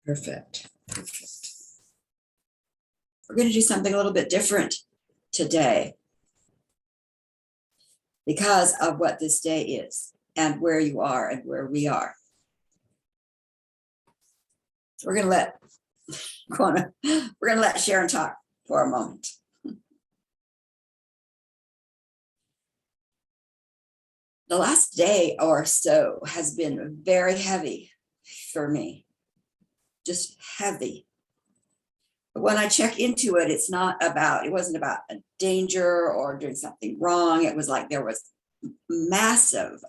Perfect. Perfect. We're going to do something a little bit different today because of what this day is and where you are and where we are. So we're going to let Sharon talk for a moment. The last day or so has been very heavy for me, just heavy. But when I check into it, it wasn't about a danger or doing something wrong. It was like there was massive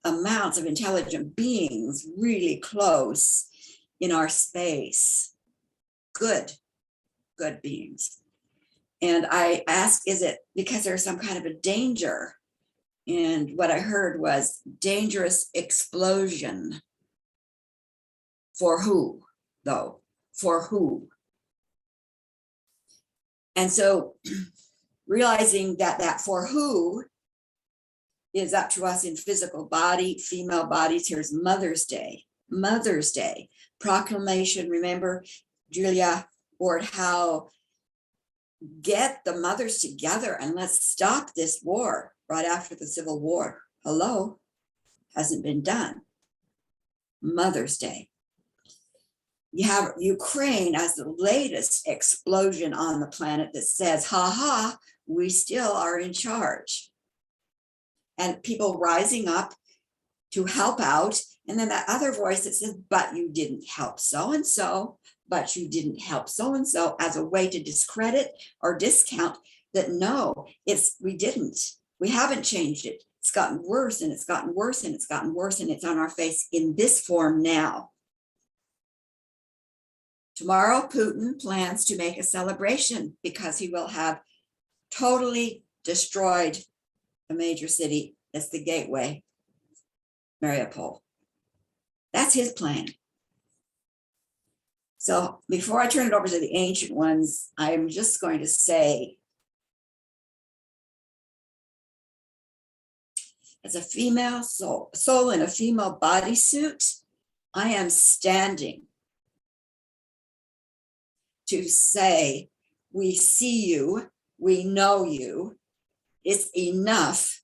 amounts of intelligent beings really close in our space. Good beings. And I asked, is it because there's some kind of a danger? And what I heard was dangerous explosion. For who, though? For who? And so realizing that for who is up to us in physical body, female bodies. Here's Mother's Day. Mother's Day. Proclamation, remember, Julia Ward Howe, get the mothers together and let's stop this war right after the Civil War. Hello, hasn't been done. Mother's Day. You have Ukraine as the latest explosion on the planet that says, ha ha, we still are in charge. And people rising up to help out. And then that other voice that says, but you didn't help so-and-so, but you didn't help so-and-so, as a way to discredit or discount that no, we didn't. We haven't changed it. It's gotten worse and it's gotten worse and it's gotten worse and it's on our face in this form now. Tomorrow, Putin plans to make a celebration because he will have totally destroyed a major city. That's the gateway, Mariupol. That's his plan. So before I turn it over to the ancient ones, I'm just going to say, as a female soul in a female bodysuit, I am standing to say, we see you, we know you, it's enough.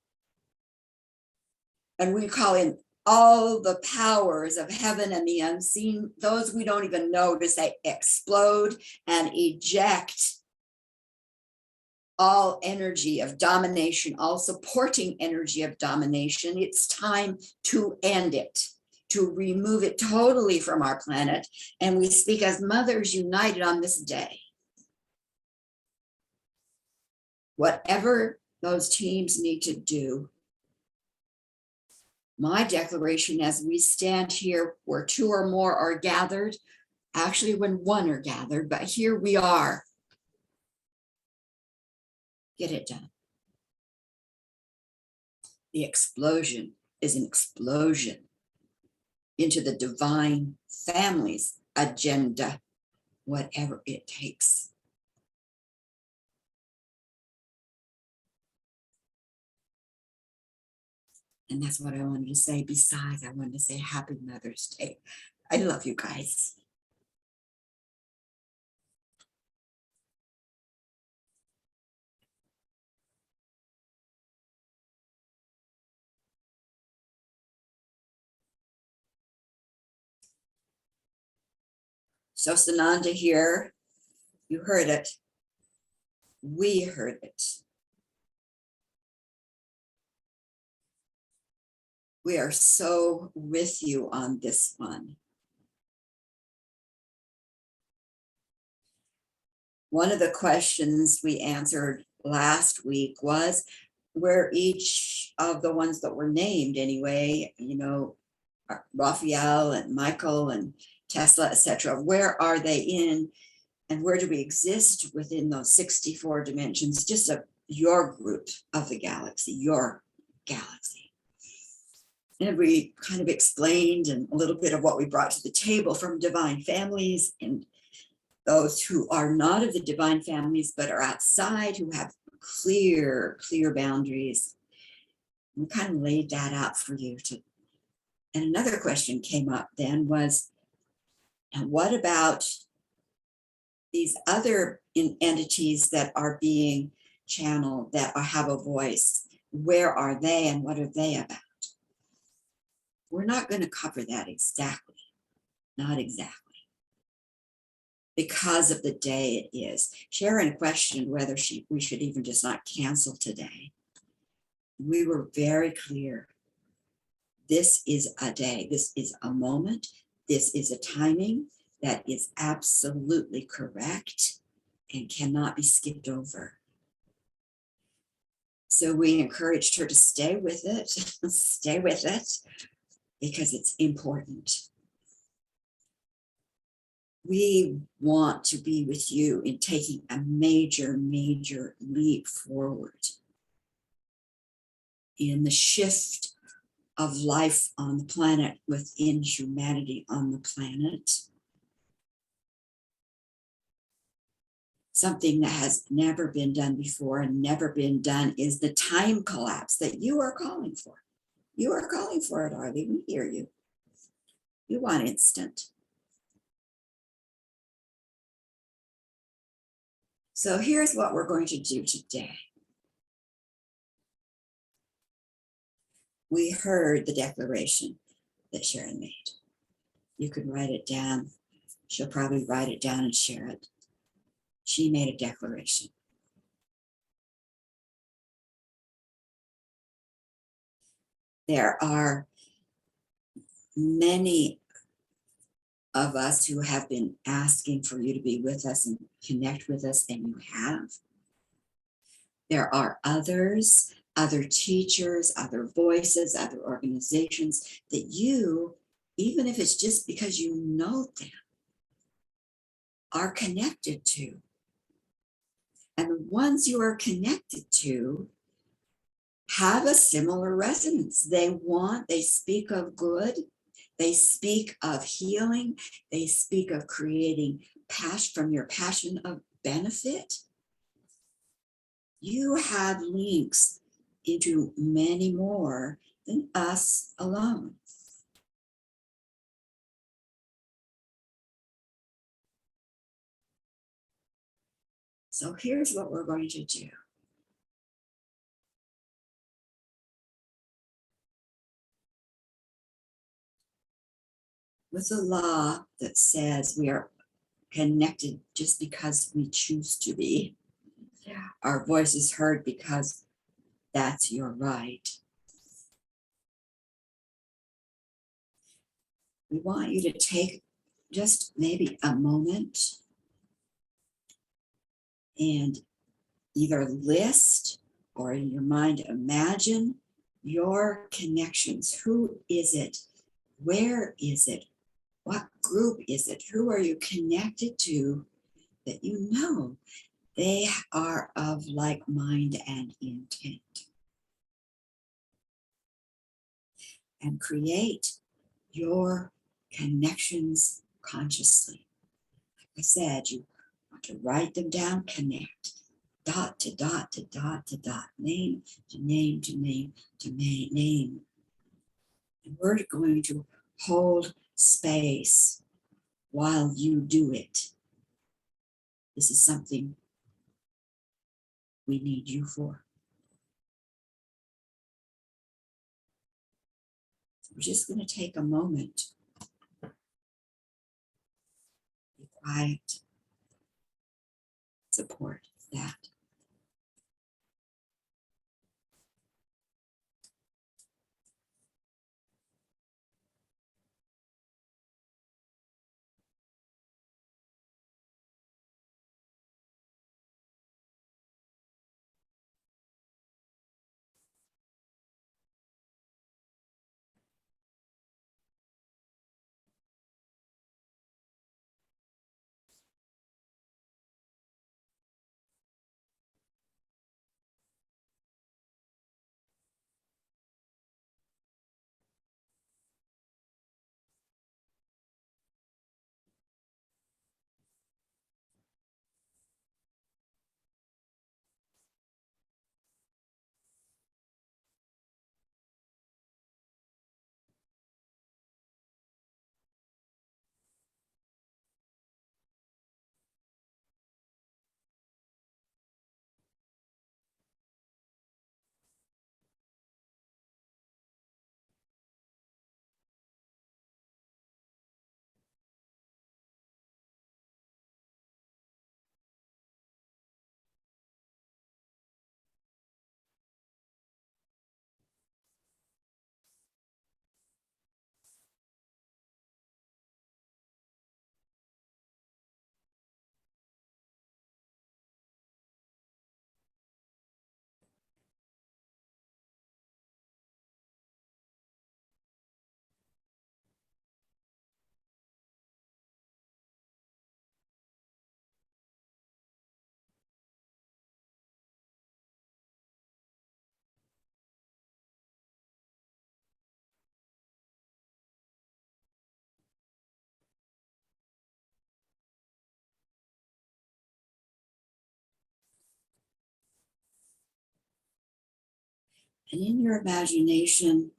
And we call in all the powers of heaven and the unseen, those we don't even know, to say explode and eject all energy of domination, all supporting energy of domination. It's time to end it, to remove it totally from our planet. And we speak as mothers united on this day. Whatever those teams need to do, my declaration as we stand here where two or more are gathered, actually when one are gathered, but here we are. Get it done. The explosion is an explosion into the divine family's agenda, whatever it takes. And that's what I wanted to say. Besides, I wanted to say Happy Mother's Day. I love you guys. So Sananda here, you heard it. We heard it. We are so with you on this one. One of the questions we answered last week was where each of the ones that were named anyway, Raphael and Michael and Tesla, etc., where are they in and where do we exist within those 64 dimensions, just of your group of the galaxy, your galaxy. And we kind of explained and a little bit of what we brought to the table from divine families and those who are not of the divine families but are outside, who have clear boundaries. We kind of laid that out for you to. And another question came up then was, And what about these other entities that are being channeled, that have a voice? Where are they and what are they about? We're not going to cover that exactly, not exactly, because of the day it is. Sharon questioned whether we should even just not cancel today. We were very clear. This is a day, this is a moment, this is a timing that is absolutely correct and cannot be skipped over. So we encouraged her to stay with it, stay with it, because it's important. We want to be with you in taking a major, major leap forward in the shift of life on the planet, within humanity on the planet. Something that has never been done before and never been done is the time collapse that you are calling for. You are calling for it, Arlie. We hear you. You want instant. So here's what we're going to do today. We heard the declaration that Sharon made. You can write it down. She'll probably write it down and share it. She made a declaration. There are many of us who have been asking for you to be with us and connect with us, and you have. There are others, other teachers, other voices, other organizations that you, even if it's just because you know them, are connected to. And the ones you are connected to have a similar resonance. They speak of good, they speak of healing, they speak of creating passion from your passion of benefit. You have links into many more than us alone. So here's what we're going to do. With a law that says we are connected just because we choose to be, our voice is heard because that's your right. We want you to take just maybe a moment and either list or in your mind imagine your connections. Who is it? Where is it? What group is it? Who are you connected to that you know they are of like mind and intent? And create your connections consciously. Like I said, you want to write them down, connect, dot to dot to dot to dot, name to name to name to name. And we're going to hold space while you do it. This is something we need you for. So we're just going to take a moment. Be quiet. Support that. And in your imagination,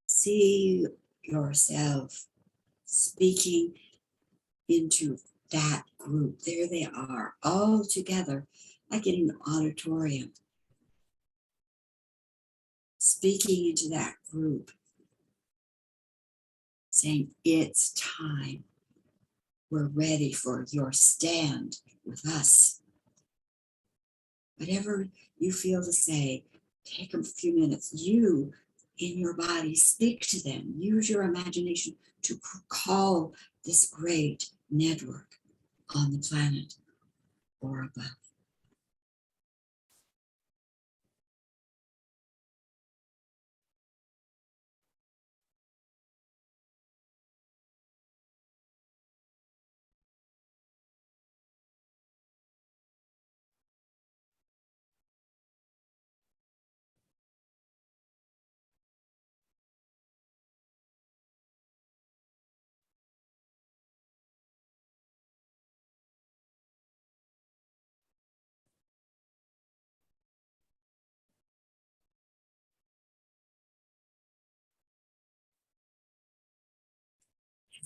see yourself speaking into that group. There they are, all together, like in an auditorium, speaking into that group, saying, it's time. We're ready for your stand with us. Whatever you feel to say, take a few minutes. You, in your body, speak to them. Use your imagination to call this great network on the planet or above.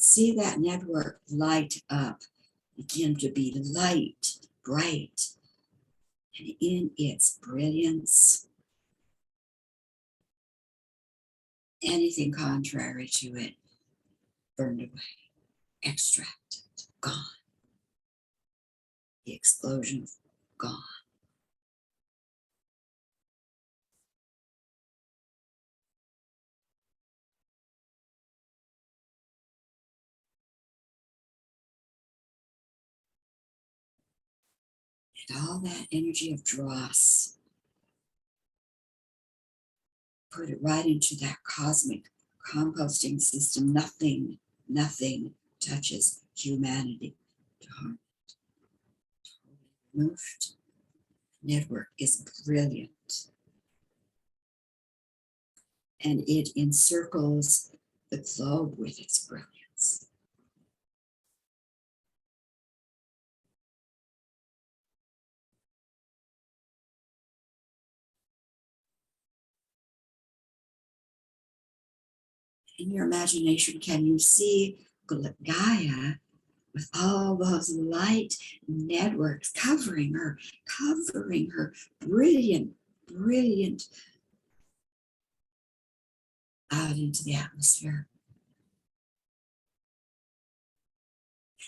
See that network light up, begin to be light, bright, and in its brilliance, anything contrary to it burned away, extracted, gone. The explosion gone. And all that energy of dross, put it right into that cosmic composting system. Nothing touches humanity to harm it. Removed. Network is brilliant. And it encircles the globe with its brilliance. In your imagination, can you see Gaia with all those light networks covering her, brilliant out into the atmosphere?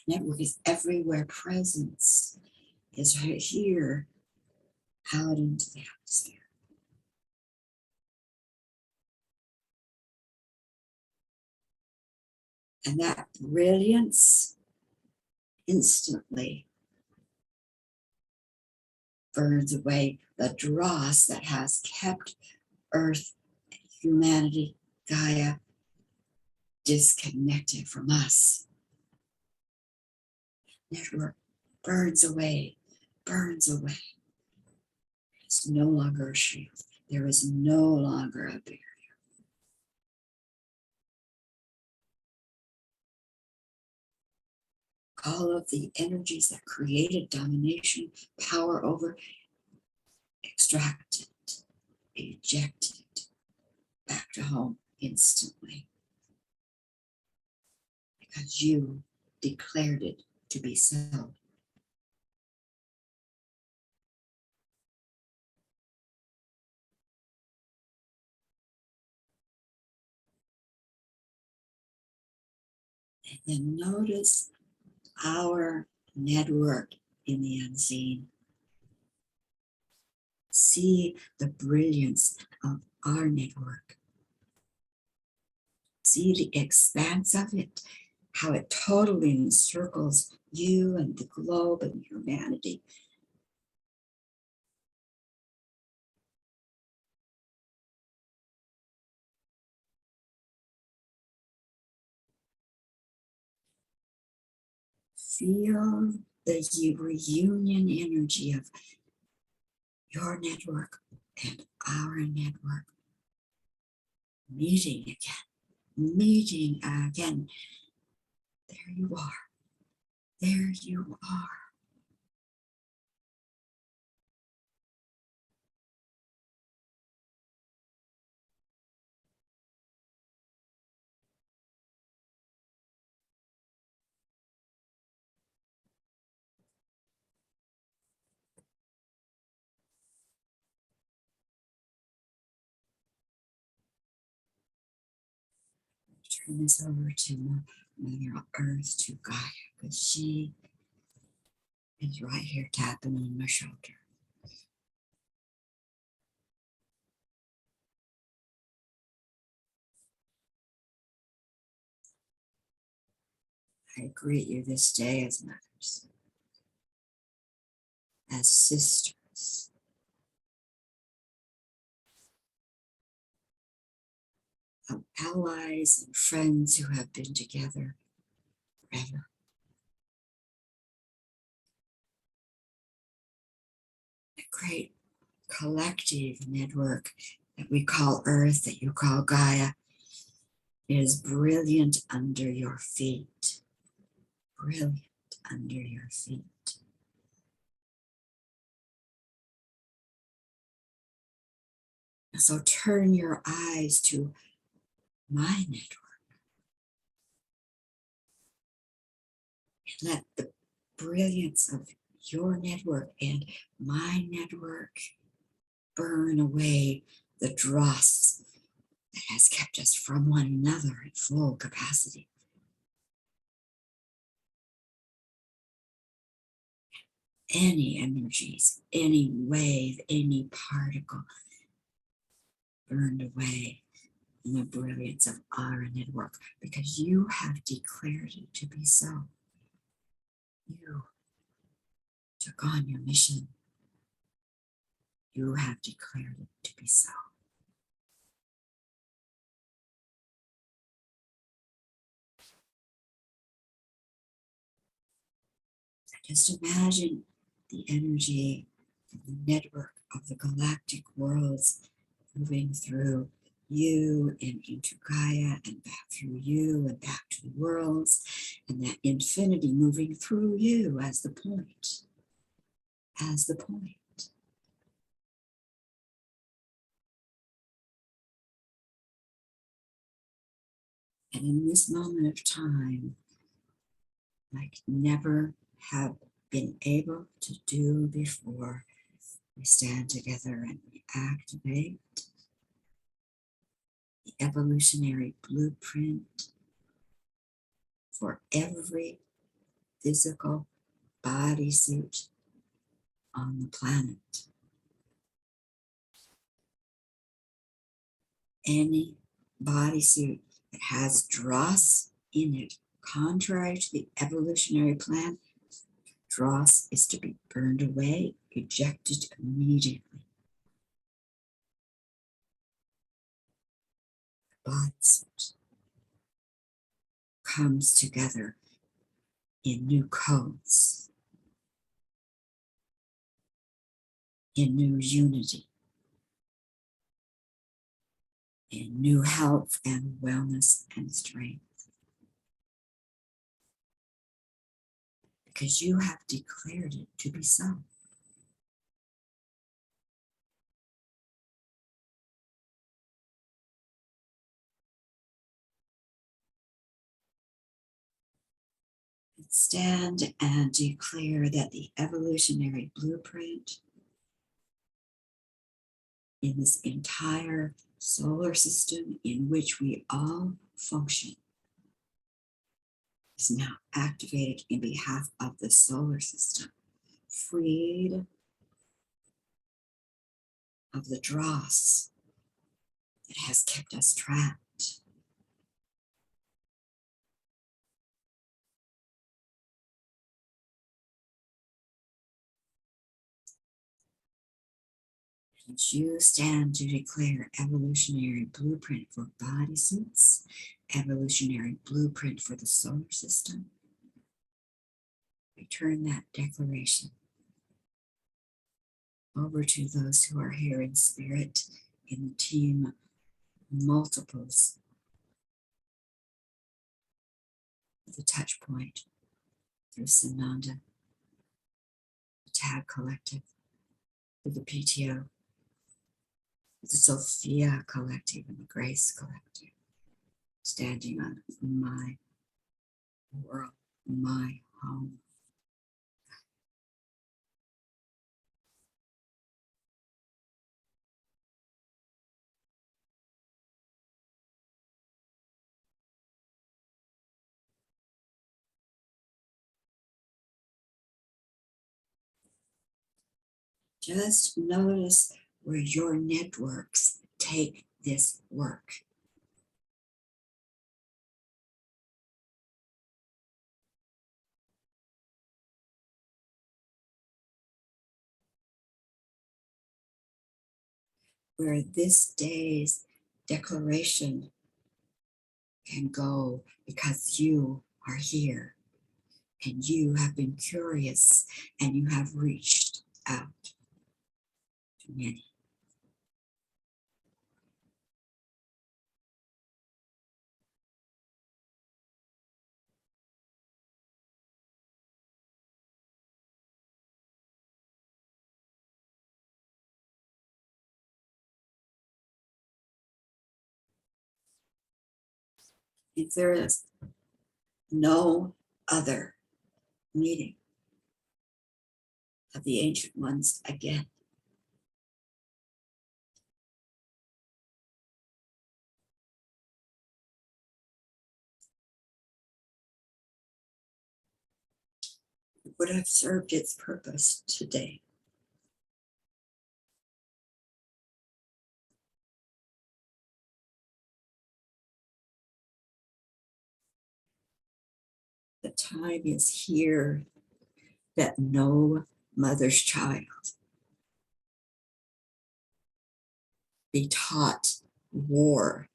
Network is everywhere. Presence is right here, out into the atmosphere. And that brilliance instantly burns away the dross that has kept Earth, humanity, Gaia disconnected from us. Network burns away. It's no longer a shield. There is no longer a barrier. All of the energies that created domination, power over, extracted, ejected, back to home instantly. Because you declared it to be so. And then notice our network in the unseen. See the brilliance of our network. See the expanse of it, how it totally encircles you and the globe and humanity. Feel the reunion energy of your network and our network meeting again. There you are. There you are. turn this over to Mother Earth, to Gaia, because she is right here tapping on my shoulder. I greet you this day as mothers, as sisters, of allies and friends who have been together forever. A great collective network that we call Earth, that you call Gaia, is brilliant under your feet. Brilliant under your feet. So turn your eyes to my network. And let the brilliance of your network and my network burn away the dross that has kept us from one another at full capacity. Any energies, any wave, any particle burned away in the brilliance of our network, because you have declared it to be so. You took on your mission. You have declared it to be so. Just imagine the energy of the network of the galactic worlds moving through you and into Gaia and back through you and back to the worlds, and that infinity moving through you as the point, as the point. And in this moment of time, like never have been able to do before, we stand together and we activate the evolutionary blueprint for every physical bodysuit on the planet. Any bodysuit that has dross in it, contrary to the evolutionary plan, dross is to be burned away, ejected immediately. The bodysuit comes together in new codes, in new unity, in new health and wellness and strength. Because you have declared it to be so. Stand and declare that the evolutionary blueprint in this entire solar system in which we all function is now activated in behalf of the solar system, freed of the dross that has kept us trapped. And you stand to declare evolutionary blueprint for bodysuits, evolutionary blueprint for the solar system. Return that declaration over to those who are here in spirit, in the team, multiples of the touch point through Sananda, the Tag Collective, through the PTO, the Sophia Collective, and the Grace Collective, standing on my world, my home. Just notice where your networks take this work. Where this day's declaration can go because you are here and you have been curious and you have reached out to many. If there is no other meeting of the ancient ones again, it would have served its purpose today. The time is here that no mother's child be taught war,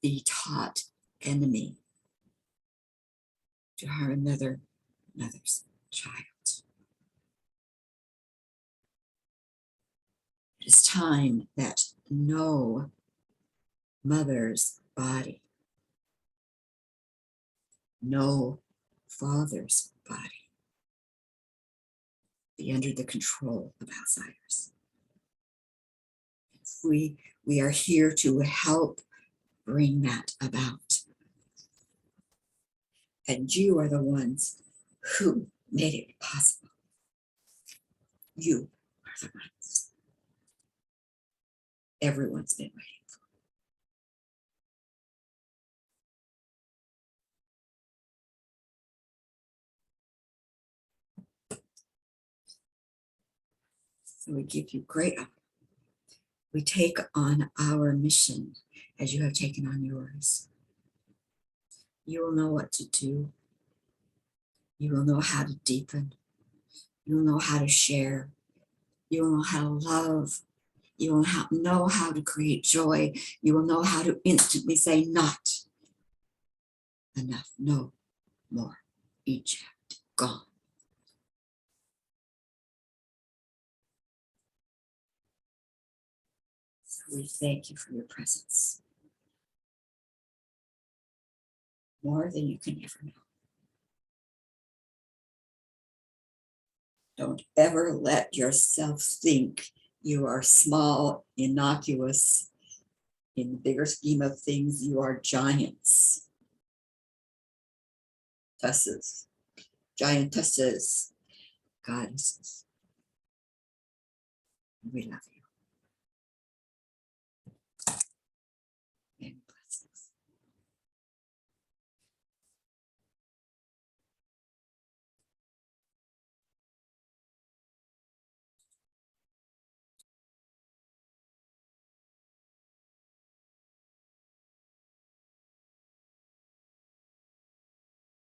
be taught enemy to harm another mother's child. It is time that no mother's body, no father's body be under the control of outsiders. We are here to help bring that about. And you are the ones who made it possible. You are the ones everyone's been waiting for. So we give you great honor. We take on our mission as you have taken on yours. You will know what to do. You will know how to deepen. You will know how to share. You will know how to love. You will know how to create joy. You will know how to instantly say, not enough, no more. Egypt, gone. So we thank you for your presence. More than you can ever know. Don't ever let yourself think you are small, innocuous. In the bigger scheme of things, you are giants. Giantesses, goddesses. We love you.